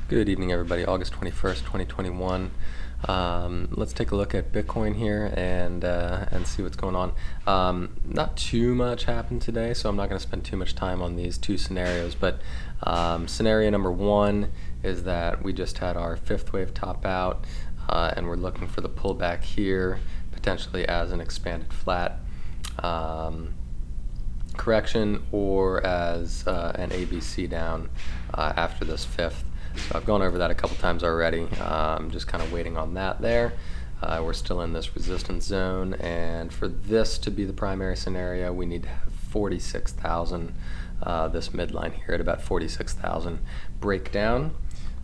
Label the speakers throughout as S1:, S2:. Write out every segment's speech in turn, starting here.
S1: Good evening, everybody. August 21st, 2021. Let's take a look at Bitcoin here and see what's going on. Not too much happened today, so I'm not going to spend too much time on these two scenarios. But scenario number one is that we just had our fifth wave top out, and we're looking for the pullback here, potentially as an expanded flat correction or as an ABC down after this fifth. So I've gone over that a couple times already. I'm just kind of waiting on that there. We're still in this resistance zone, and for this to be the primary scenario, we need to have 46,000, this midline here at about 46,000 break down.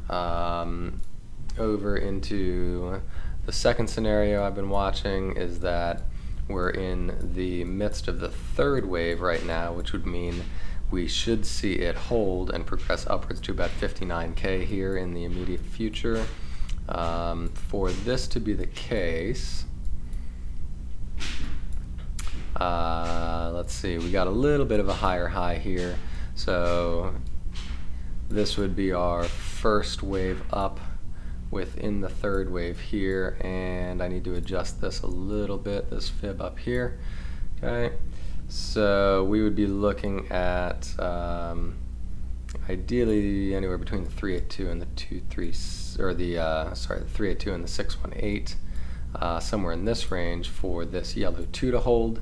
S1: Over into the second scenario I've been watching is that we're in the midst of the third wave right now, which would mean we should see it hold and progress upwards to about 59K here in the immediate future. For this to be the case, let's see, we got a little bit of a higher high here. So this would be our first wave up within the third wave here, and I need to adjust this a little bit, this fib up here. Okay. So we would be looking at ideally anywhere between the 382 and the 23, or the the 382 and the 618, somewhere in this range for this yellow 2 to hold.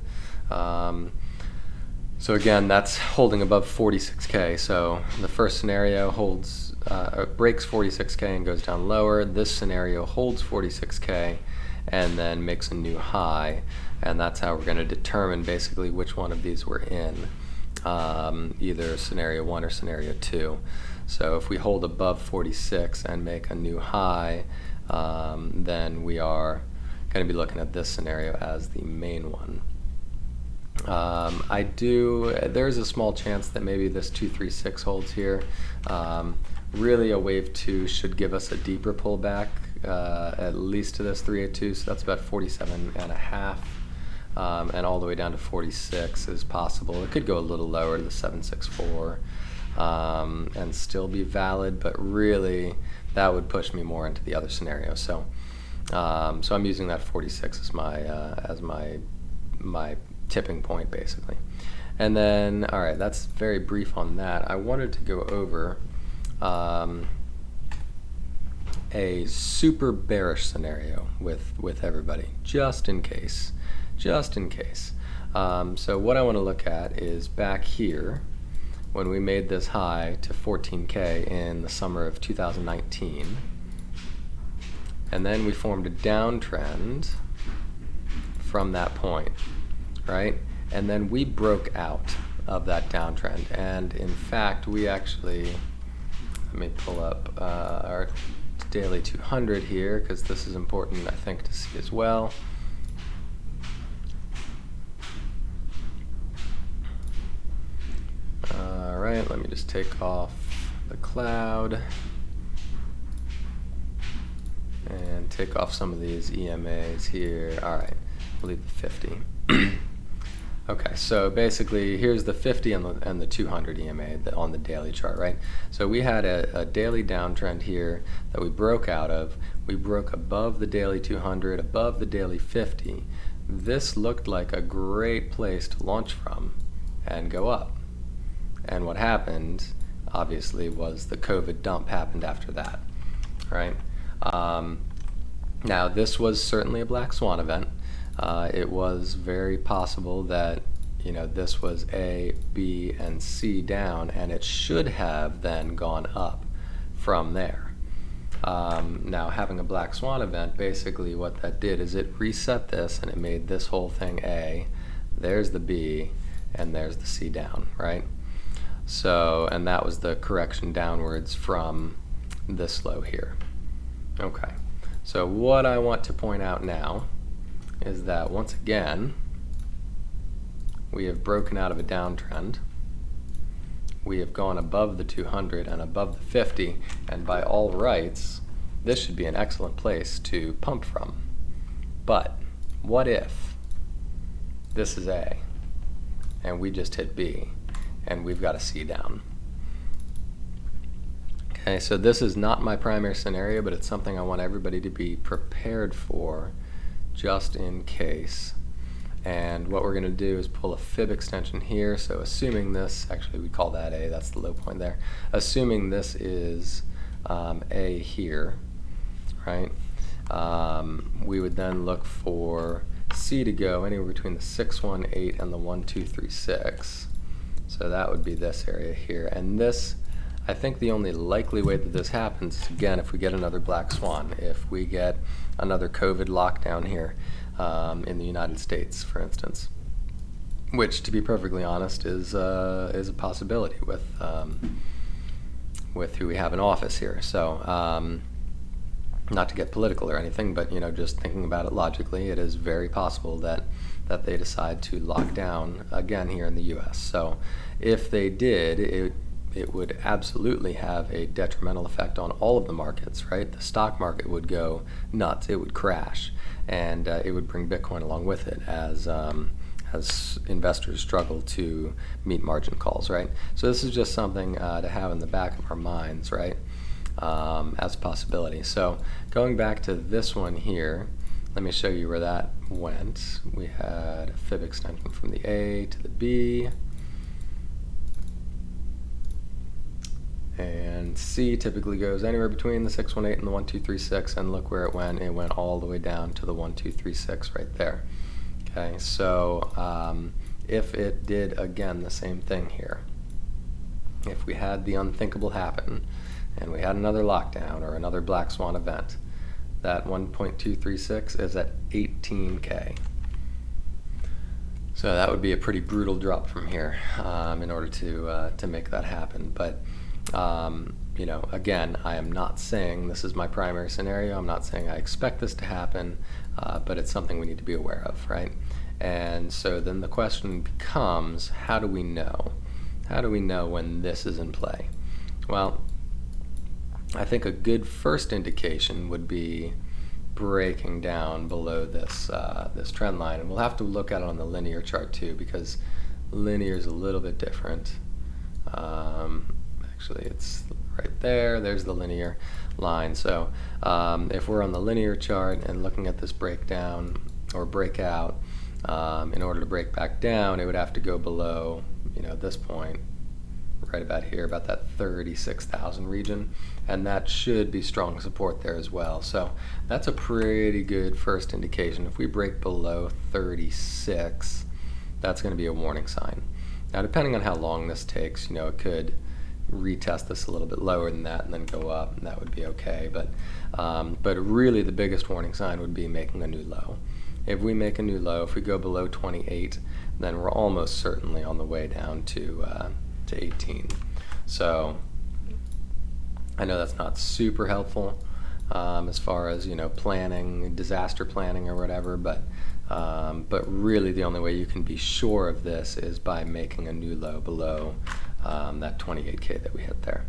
S1: So again, that's holding above 46K. So the first scenario holds breaks 46K and goes down lower. This scenario holds 46K and then makes a new high, and that's how we're going to determine basically which one of these we're in, either scenario 1 or scenario 2. So if we hold above 46 and make a new high, then we are going to be looking at this scenario as the main one. There's a small chance that maybe this 236 holds here. Really a wave 2 should give us a deeper pullback, at least to this 382, so that's about 47 and a half, and all the way down to 46 is possible. It could go a little lower to the 764 and still be valid, but really that would push me more into the other scenario. So so I'm using that 46 as my tipping point basically. And then, all right, that's very brief on that. I wanted to go over a super bearish scenario with everybody, just in case. So what I want to look at is back here when we made this high to 14K in the summer of 2019, and then we formed a downtrend from that point, right? And then we broke out of that downtrend, and in fact we actually, let me pull up our daily 200 here because this is important, I think, to see as well. All right, let me just take off the cloud and take off some of these EMAs here. All right, we'll leave the 50. Okay, so basically here's the 50 and the 200 EMA on the daily chart, right? So we had a daily downtrend here that we broke out of. We broke above the daily 200, above the daily 50. This looked like a great place to launch from and go up. And what happened, obviously, was the COVID dump happened after that, right? Now, this was certainly a black swan event. It was very possible that, you know, this was A, B, and C down, and it should have then gone up from there. Now, having a black swan event, basically what that did is it reset this, and it made this whole thing A, there's the B, and there's the C down, right? So, and that was the correction downwards from this low here. Okay, so what I want to point out now is that once again we have broken out of a downtrend. We have gone above the 200 and above the 50, and by all rights this should be an excellent place to pump from. But what if this is A and we just hit B and we've got a C down? Okay, so this is not my primary scenario, but it's something I want everybody to be prepared for just in case. And what we're going to do is pull a fib extension here. So assuming this, actually we call that A, that's the low point there. Assuming this is A here, right? We would then look for C to go anywhere between the 618 and the 1236. So that would be this area here. And this, I think the only likely way that this happens is, again, if we get another black swan, if we get another COVID lockdown here in the United States, for instance, which, to be perfectly honest, is a possibility with who we have in office here. So not to get political or anything, but just thinking about it logically, it is very possible that they decide to lock down again here in the U.S. So if they did, it would absolutely have a detrimental effect on all of the markets, right? The stock market would go nuts, it would crash, and it would bring Bitcoin along with it as investors struggle to meet margin calls, right? So this is just something to have in the back of our minds, right? As a possibility. So going back to this one here, let me show you where that went. We had a fib extension from the A to the B. And C typically goes anywhere between the 618 and the 1236, and look where it went. It went all the way down to the 1236 right there. Okay, so if it did, again, the same thing here, if we had the unthinkable happen, and we had another lockdown or another black swan event, that 1.236 is at 18K. So that would be a pretty brutal drop from here in order to make that happen. But again, I am not saying this is my primary scenario. I'm not saying I expect this to happen, but it's something we need to be aware of, right? And so then the question becomes, how do we know? How do we know when this is in play? Well, I think a good first indication would be breaking down below this this trend line, and we'll have to look at it on the linear chart too, because linear is a little bit different. Actually, it's right there. There's the linear line. So if we're on the linear chart and looking at this breakdown or breakout, in order to break back down, it would have to go below, this point, right about here, about that 36,000 region, and that should be strong support there as well. So that's a pretty good first indication. If we break below 36, that's going to be a warning sign. Now, depending on how long this takes, it could retest this a little bit lower than that and then go up, and that would be okay. But really the biggest warning sign would be making a new low. If we make a new low, if we go below 28, then we're almost certainly on the way down to 18. So I know that's not super helpful as far as planning, disaster planning or whatever, but really the only way you can be sure of this is by making a new low below that 28K that we hit there.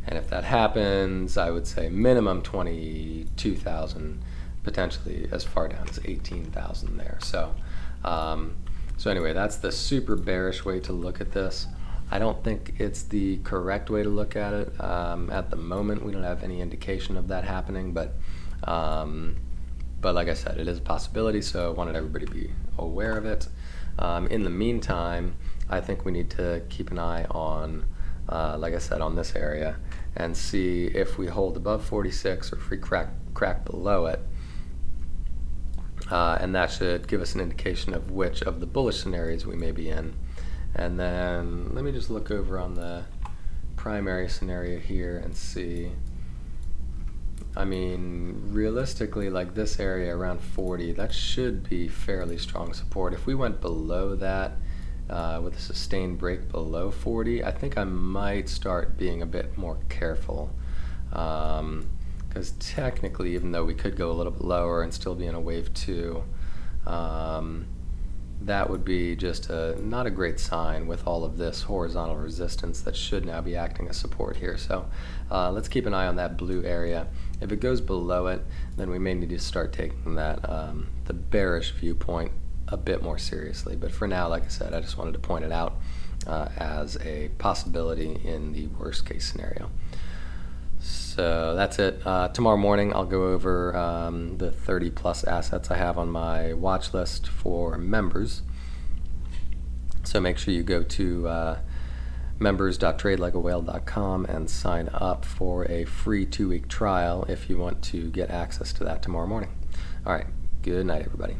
S1: And if that happens, I would say minimum 22,000, potentially as far down as 18,000 there. So anyway, that's the super bearish way to look at this. I don't think it's the correct way to look at it. At the moment, we don't have any indication of that happening, but like I said, it is a possibility, so I wanted everybody to be aware of it. In the meantime, I think we need to keep an eye on, like I said, on this area and see if we hold above 46 or if we crack below it. And that should give us an indication of which of the bullish scenarios we may be in. And then let me just look over on the primary scenario here and see. I mean, realistically, like this area around 40, that should be fairly strong support. If we went below that with a sustained break below 40, I think I might start being a bit more careful. Because technically, even though we could go a little bit lower and still be in a wave 2, that would be just not a great sign with all of this horizontal resistance that should now be acting as support here. So let's keep an eye on that blue area. If it goes below it, then we may need to start taking that the bearish viewpoint a bit more seriously. But for now, like I said, I just wanted to point it out as a possibility in the worst case scenario. So that's it. Tomorrow morning I'll go over the 30 plus assets I have on my watch list for members. So make sure you go to members.tradelikeawhale.com and sign up for a free 2-week trial if you want to get access to that tomorrow morning. All right, good night everybody.